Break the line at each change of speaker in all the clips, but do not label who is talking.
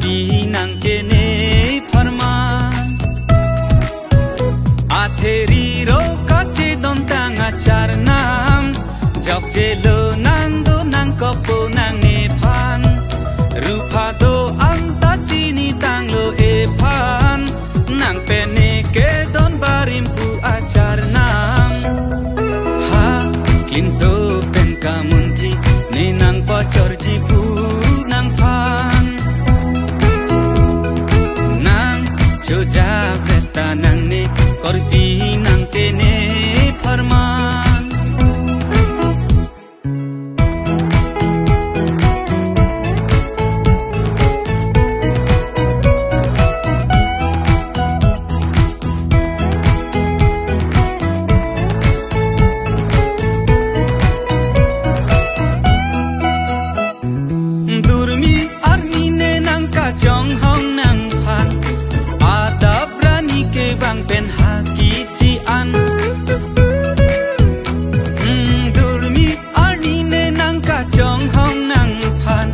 korpi nang kene farman atheri ro kache don tanga charnam jok jelo nang do nang kopo nang ne phan rupa do anta chini tang lo e phan nang pene ke don barim pu acharnam ha kin so pen kamunthi ne nang pachor ji pu nang phan nang chojagreta nang ne korpi nang kene farman chong hong nang phan adab rani ke bang pen haki chi an durmi arni ne nang ka chong hong nang phan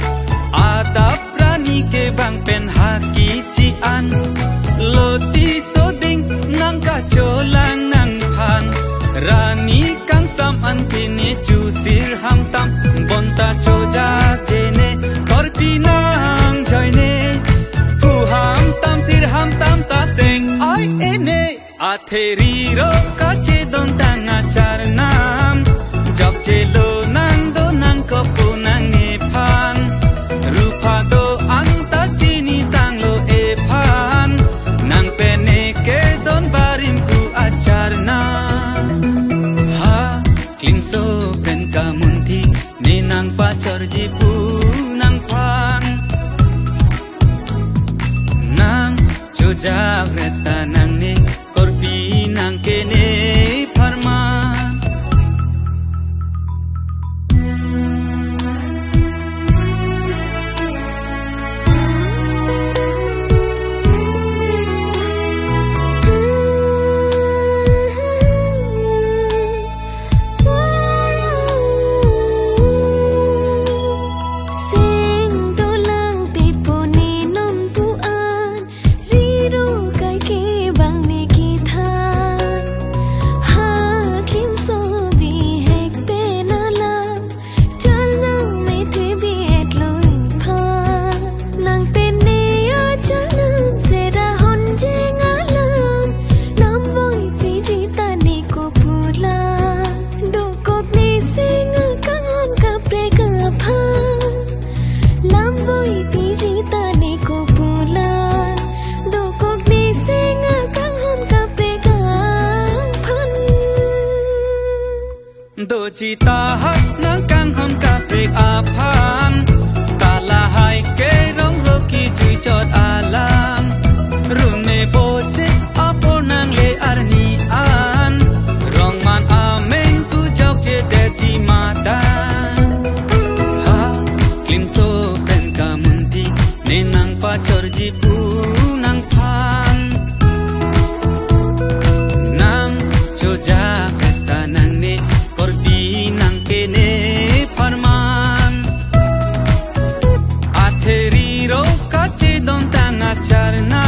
adab rani ke bang pen haki chi an loti so ding nang ka cholang nang phan rani kang sam an tini chu sir ham tam bonta choja jene korpi nang joine ham tam ta sing ai ene atheri ro kache don tanga charnam jok jelo nang do nang kopu nang ne phan rupa do anta chini tang lo e phan nang pene ke don barim pu acharna ha king so pen kamunthi ne nang pachor ji pu nang phan nang chojagreta nang ne korpi nang kene farman do chita hat nang kang hon ka prek aphan tala hai ke rong ro ki chui chot alam run me boche apor nang le arni an rong man amen tu jok je de ji mata ha klim so pen kamunti ne nang pachor ji pu nang phan nang choja kata nang ne korpi nang kene farman atheri ro kache don tanga charna